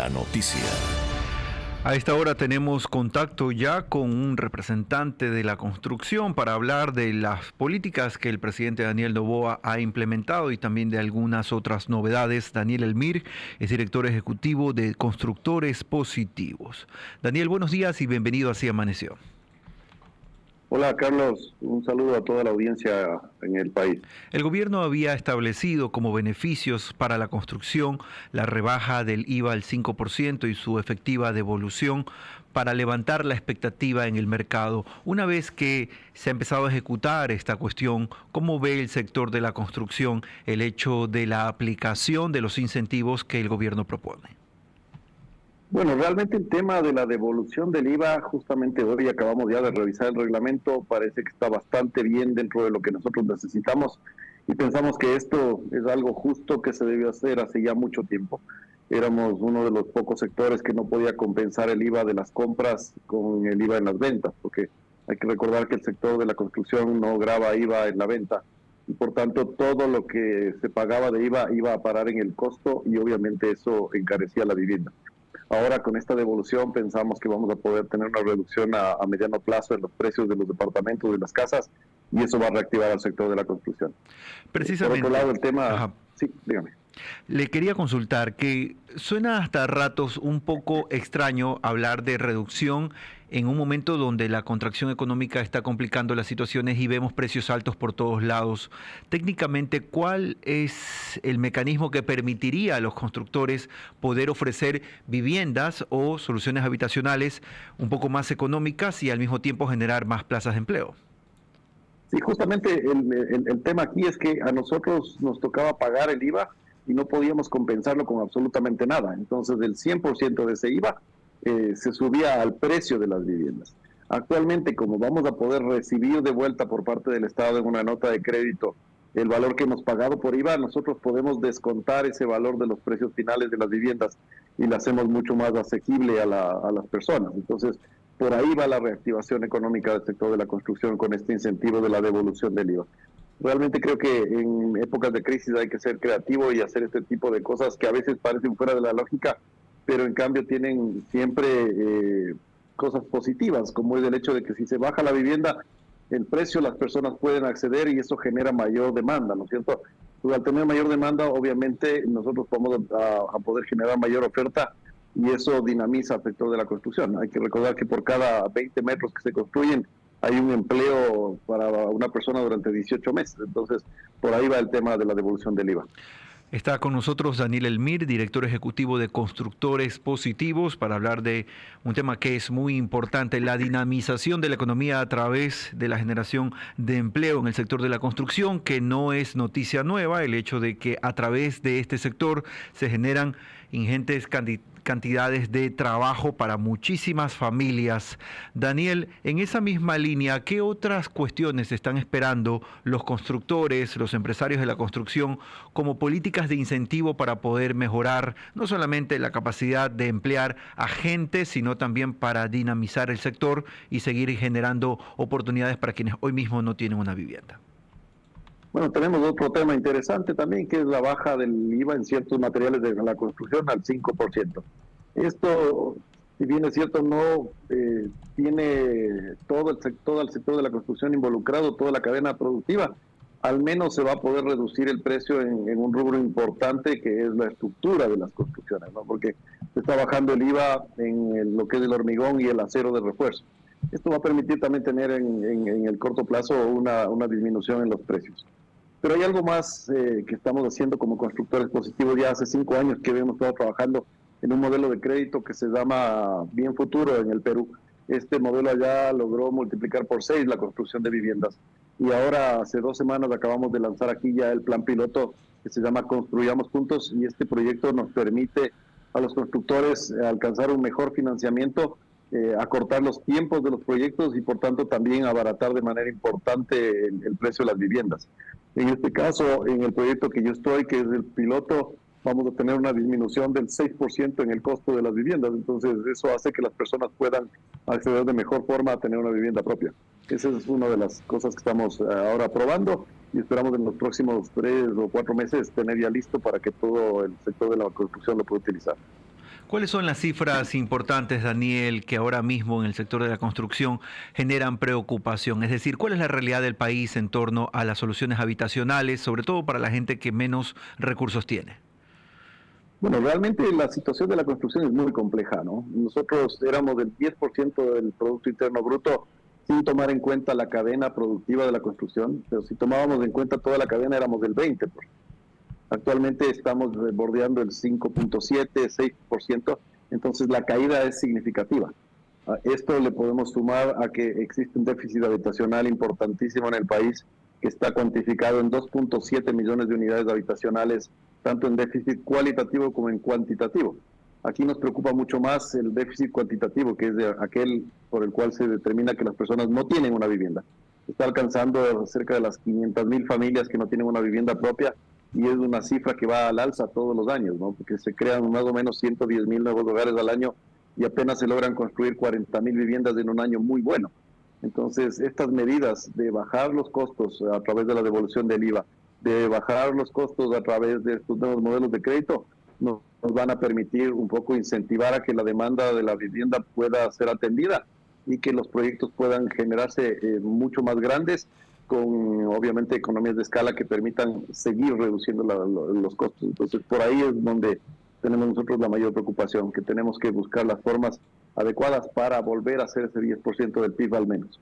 la noticia. A esta hora tenemos contacto ya con un representante de la construcción para hablar de las políticas que el presidente Daniel Noboa ha implementado y también de algunas otras novedades. Daniel Elmir es director ejecutivo de Constructores Positivos. Daniel, buenos días y bienvenido a Así Amaneció. Hola Carlos, un saludo a toda la audiencia en el país. El gobierno había establecido como beneficios para la construcción la rebaja del IVA al 5% y su efectiva devolución para levantar la expectativa en el mercado. Una vez que se ha empezado a ejecutar esta cuestión, ¿cómo ve el sector de la construcción el hecho de la aplicación de los incentivos que el gobierno propone? Bueno, realmente el tema de la devolución del IVA, justamente hoy acabamos ya de revisar el reglamento, parece que está bastante bien dentro de lo que nosotros necesitamos y pensamos que esto es algo justo que se debió hacer hace ya mucho tiempo. Éramos uno de los pocos sectores que no podía compensar el IVA de las compras con el IVA en las ventas, porque hay que recordar que el sector de la construcción no grava IVA en la venta y por tanto todo lo que se pagaba de IVA iba a parar en el costo y obviamente eso encarecía la vivienda. Ahora con esta devolución pensamos que vamos a poder tener una reducción a mediano plazo en los precios de los departamentos y de las casas y eso va a reactivar al sector de la construcción. Precisamente. Por otro lado, el tema... Ajá. Sí, dígame. Le quería consultar que suena hasta ratos un poco extraño hablar de reducción en un momento donde la contracción económica está complicando las situaciones y vemos precios altos por todos lados. Técnicamente, ¿cuál es el mecanismo que permitiría a los constructores poder ofrecer viviendas o soluciones habitacionales un poco más económicas y al mismo tiempo generar más plazas de empleo? Sí, justamente el tema aquí es que a nosotros nos tocaba pagar el IVA y no podíamos compensarlo con absolutamente nada. Entonces, del 100% de ese IVA se subía al precio de las viviendas. Actualmente, como vamos a poder recibir de vuelta por parte del Estado en una nota de crédito el valor que hemos pagado por IVA, nosotros podemos descontar ese valor de los precios finales de las viviendas y la hacemos mucho más asequible a las personas. Entonces, por ahí va la reactivación económica del sector de la construcción con este incentivo de la devolución del IVA. Realmente creo que en épocas de crisis hay que ser creativo y hacer este tipo de cosas que a veces parecen fuera de la lógica, pero en cambio tienen siempre cosas positivas, como es el hecho de que si se baja la vivienda, el precio las personas pueden acceder y eso genera mayor demanda, ¿no es cierto? Pues al tener mayor demanda, obviamente nosotros vamos a poder generar mayor oferta y eso dinamiza el sector de la construcción. Hay que recordar que por cada 20 metros que se construyen hay un empleo para una persona durante 18 meses. Entonces, por ahí va el tema de la devolución del IVA. Está con nosotros Daniel Elmir, director ejecutivo de Constructores Positivos, para hablar de un tema que es muy importante, la dinamización de la economía a través de la generación de empleo en el sector de la construcción, que no es noticia nueva, el hecho de que a través de este sector se generan ingentes cantidades de trabajo para muchísimas familias. Daniel, en esa misma línea, ¿qué otras cuestiones están esperando los constructores, los empresarios de la construcción como políticas de incentivo para poder mejorar no solamente la capacidad de emplear a gente, sino también para dinamizar el sector y seguir generando oportunidades para quienes hoy mismo no tienen una vivienda? Bueno, tenemos otro tema interesante también, que es la baja del IVA en ciertos materiales de la construcción al 5%. Esto, si bien es cierto, no tiene todo el sector de la construcción involucrado, toda la cadena productiva, al menos se va a poder reducir el precio en un rubro importante que es la estructura de las construcciones, ¿no? Porque se está bajando el IVA en lo que es el hormigón y el acero de refuerzo. Esto va a permitir también tener en el corto plazo una disminución en los precios. Pero hay algo más que estamos haciendo como constructores positivos. Ya hace 5 años que hemos estado trabajando en un modelo de crédito que se llama Bien Futuro en el Perú. Este modelo allá logró multiplicar por 6 la construcción de viviendas. Y ahora, hace 2 semanas, acabamos de lanzar aquí ya el plan piloto que se llama Construyamos Juntos, y este proyecto nos permite a los constructores alcanzar un mejor financiamiento, acortar los tiempos de los proyectos y por tanto también abaratar de manera importante el precio de las viviendas. En este caso, en el proyecto que yo estoy, que es el piloto, vamos a tener una disminución del 6% en el costo de las viviendas. Entonces, eso hace que las personas puedan acceder de mejor forma a tener una vivienda propia. Esa es una de las cosas que estamos ahora probando y esperamos en los próximos 3 o 4 meses tener ya listo para que todo el sector de la construcción lo pueda utilizar. ¿Cuáles son las cifras importantes, Daniel, que ahora mismo en el sector de la construcción generan preocupación? Es decir, ¿cuál es la realidad del país en torno a las soluciones habitacionales, sobre todo para la gente que menos recursos tiene? Bueno, realmente la situación de la construcción es muy compleja, ¿no? Nosotros éramos del 10% del Producto Interno Bruto sin tomar en cuenta la cadena productiva de la construcción, pero si tomábamos en cuenta toda la cadena éramos del 20%. Actualmente estamos bordeando el 5.7, 6%, entonces la caída es significativa. A esto le podemos sumar a que existe un déficit habitacional importantísimo en el país, que está cuantificado en 2.7 millones de unidades habitacionales, tanto en déficit cualitativo como en cuantitativo. Aquí nos preocupa mucho más el déficit cuantitativo, que es de aquel por el cual se determina que las personas no tienen una vivienda. Está alcanzando cerca de las 500,000 familias que no tienen una vivienda propia, y es una cifra que va al alza todos los años, ¿no? Porque se crean más o menos 110,000 nuevos hogares al año y apenas se logran construir 40,000 viviendas en un año muy bueno. Entonces, estas medidas de bajar los costos a través de la devolución del IVA, de bajar los costos a través de estos nuevos modelos de crédito, nos van a permitir un poco incentivar a que la demanda de la vivienda pueda ser atendida y que los proyectos puedan generarse mucho más grandes, con obviamente economías de escala que permitan seguir reduciendo los costos. Entonces, por ahí es donde tenemos nosotros la mayor preocupación, que tenemos que buscar las formas adecuadas para volver a hacer ese 10% del PIB al menos.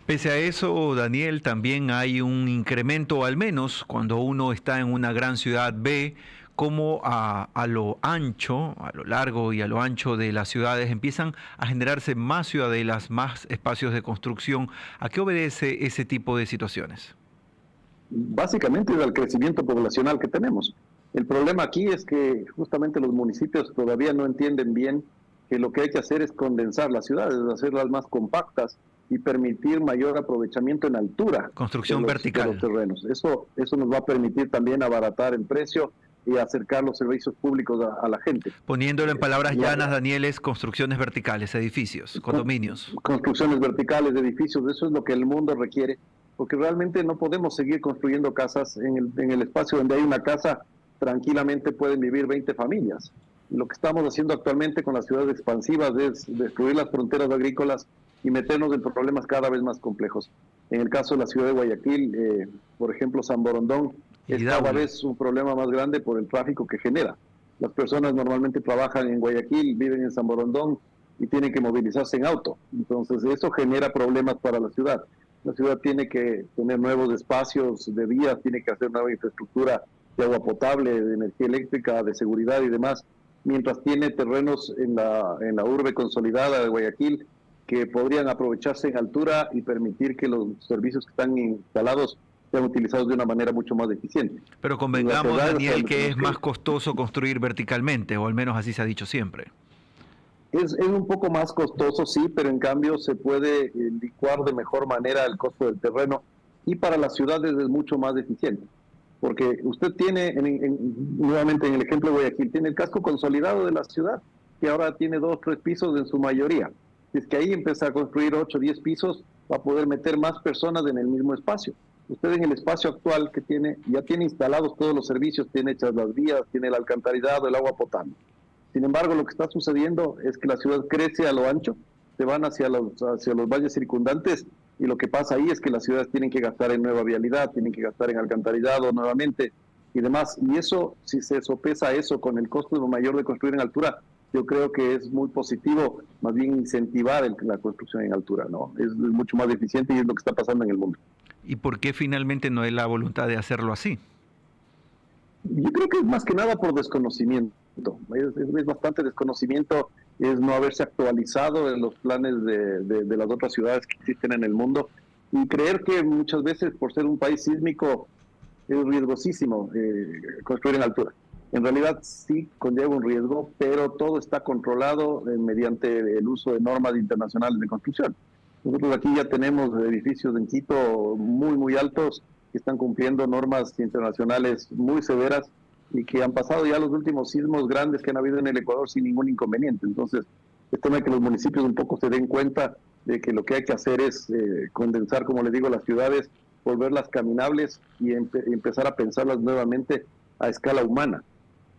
Pese a eso, Daniel, también hay un incremento, al menos cuando uno está en una gran ciudad, ve cómo a lo ancho, a lo largo y a lo ancho de las ciudades empiezan a generarse más ciudadelas, más espacios de construcción. ¿A qué obedece ese tipo de situaciones? Básicamente es al crecimiento poblacional que tenemos. El problema aquí es que justamente los municipios todavía no entienden bien que lo que hay que hacer es condensar las ciudades, hacerlas más compactas y permitir mayor aprovechamiento en altura Construcción de los vertical. terrenos. Eso nos va a permitir también abaratar el precio y acercar los servicios públicos a la gente. Poniéndolo en palabras La, llanas, Daniel, es construcciones verticales, edificios, condominios. construcciones verticales de edificios, eso es lo que el mundo requiere, porque realmente no podemos seguir construyendo casas en el espacio donde hay una casa, tranquilamente pueden vivir 20 familias. Lo que estamos haciendo actualmente con las ciudades expansivas es destruir las fronteras agrícolas y meternos en problemas cada vez más complejos. En el caso de la ciudad de Guayaquil, por ejemplo, San Borondón, es cada vez un problema más grande por el tráfico que genera. Las personas normalmente trabajan en Guayaquil, viven en San Borondón y tienen que movilizarse en auto. Entonces eso genera problemas para la ciudad. La ciudad tiene que tener nuevos espacios de vías, tiene que hacer nueva infraestructura de agua potable, de energía eléctrica, de seguridad y demás, mientras tiene terrenos en la urbe consolidada de Guayaquil que podrían aprovecharse en altura y permitir que los servicios que están instalados sean utilizados de una manera mucho más eficiente. Pero convengamos, Daniel, que es más costoso construir verticalmente, o al menos así se ha dicho siempre. Es un poco más costoso, sí, pero en cambio se puede licuar de mejor manera el costo del terreno y para las ciudades es mucho más eficiente. Porque usted tiene, nuevamente en el ejemplo de Guayaquil, tiene el casco consolidado de la ciudad, que ahora tiene 2 o 3 pisos en su mayoría. Si es que ahí empieza a construir 8 o 10 pisos, va a poder meter más personas en el mismo espacio. Usted en el espacio actual que tiene, ya tiene instalados todos los servicios, tiene hechas las vías, tiene el alcantarillado, el agua potable. Sin embargo, lo que está sucediendo es que la ciudad crece a lo ancho, se van hacia los valles circundantes y lo que pasa ahí es que las ciudades tienen que gastar en nueva vialidad, tienen que gastar en alcantarillado nuevamente y demás. Y eso, si se sopesa eso con el costo mayor de construir en altura, yo creo que es muy positivo, más bien incentivar la construcción en altura, ¿no? Es mucho más eficiente y es lo que está pasando en el mundo. ¿Y por qué finalmente no hay la voluntad de hacerlo así? Yo creo que es más que nada por desconocimiento. Es bastante desconocimiento, es no haberse actualizado en los planes de las otras ciudades que existen en el mundo y creer que muchas veces por ser un país sísmico es riesgosísimo construir en altura. En realidad sí conlleva un riesgo, pero todo está controlado mediante el uso de normas internacionales de construcción. Nosotros aquí ya tenemos edificios en Quito muy, muy altos que están cumpliendo normas internacionales muy severas y que han pasado ya los últimos sismos grandes que han habido en el Ecuador sin ningún inconveniente. Entonces, es tema de que los municipios un poco se den cuenta de que lo que hay que hacer es condensar, como les digo, las ciudades, volverlas caminables y empezar a pensarlas nuevamente a escala humana.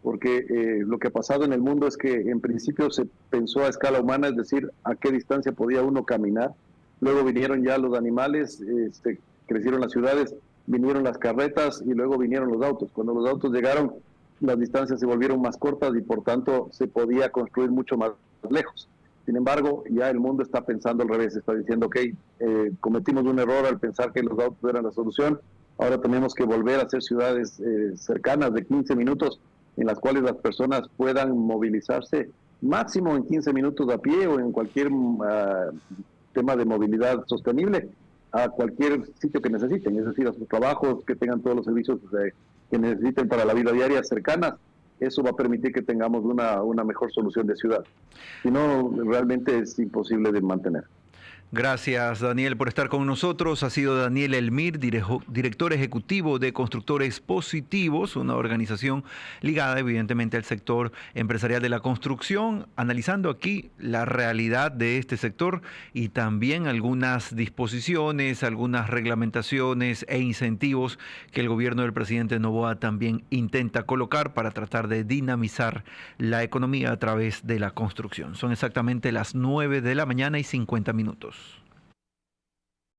porque lo que ha pasado en el mundo es que en principio se pensó a escala humana, es decir, a qué distancia podía uno caminar. Luego vinieron ya los animales, crecieron las ciudades, vinieron las carretas y luego vinieron los autos. Cuando los autos llegaron, las distancias se volvieron más cortas y por tanto se podía construir mucho más lejos. Sin embargo, ya el mundo está pensando al revés, está diciendo, ok, cometimos un error al pensar que los autos eran la solución, ahora tenemos que volver a hacer ciudades cercanas de 15 minutos en las cuales las personas puedan movilizarse máximo en 15 minutos a pie o en cualquier tema de movilidad sostenible a cualquier sitio que necesiten, es decir, a sus trabajos, que tengan todos los servicios que necesiten para la vida diaria cercanas. Eso va a permitir que tengamos una mejor solución de ciudad. Si no, realmente es imposible de mantener. Gracias, Daniel, por estar con nosotros. Ha sido Daniel Elmir, director ejecutivo de Constructores Positivos, una organización ligada evidentemente al sector empresarial de la construcción, analizando aquí la realidad de este sector y también algunas disposiciones, algunas reglamentaciones e incentivos que el gobierno del presidente Noboa también intenta colocar para tratar de dinamizar la economía a través de la construcción. Son exactamente las 9 de la mañana y 50 minutos.